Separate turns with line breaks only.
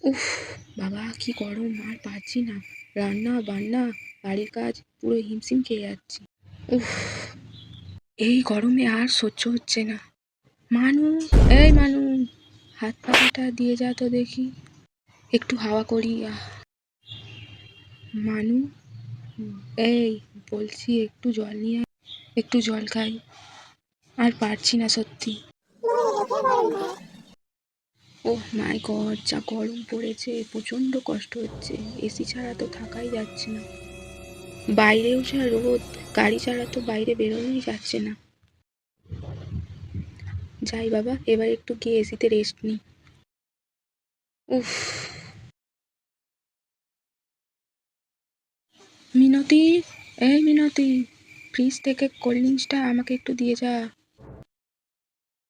উফ! বাবা কি গরম, আর পারছি না। রান্না বান্না বাড়ির কাজ পুরো হিমশিম খেয়ে যাচ্ছি। উফ! এই গরমে আর সহ্য হচ্ছে না। মানু, এই মানু, হাত পাখাটা দিয়ে যা তো দেখি, একটু হাওয়া করি। মানু, এই বলছি একটু জল নিয়ে আয়, একটু জল খাই। আর পারছি না সত্যি। ওহ মাই গড, যা গরম পড়েছে, প্রচণ্ড কষ্ট হচ্ছে। এসি ছাড়া তো থাকাই যাচ্ছে না। বাইরেও যা রোদ, গাড়ি ছাড়া তো বাইরে বেরোনোই যাচ্ছে না। যাই বাবা, এবার একটু গিয়ে এসিতে রেস্ট নিই। উফ! মিনতি, এই মিনতি, ফ্রিজ থেকে কোল্ড ড্রিঙ্কসটা আমাকে একটু দিয়ে যা।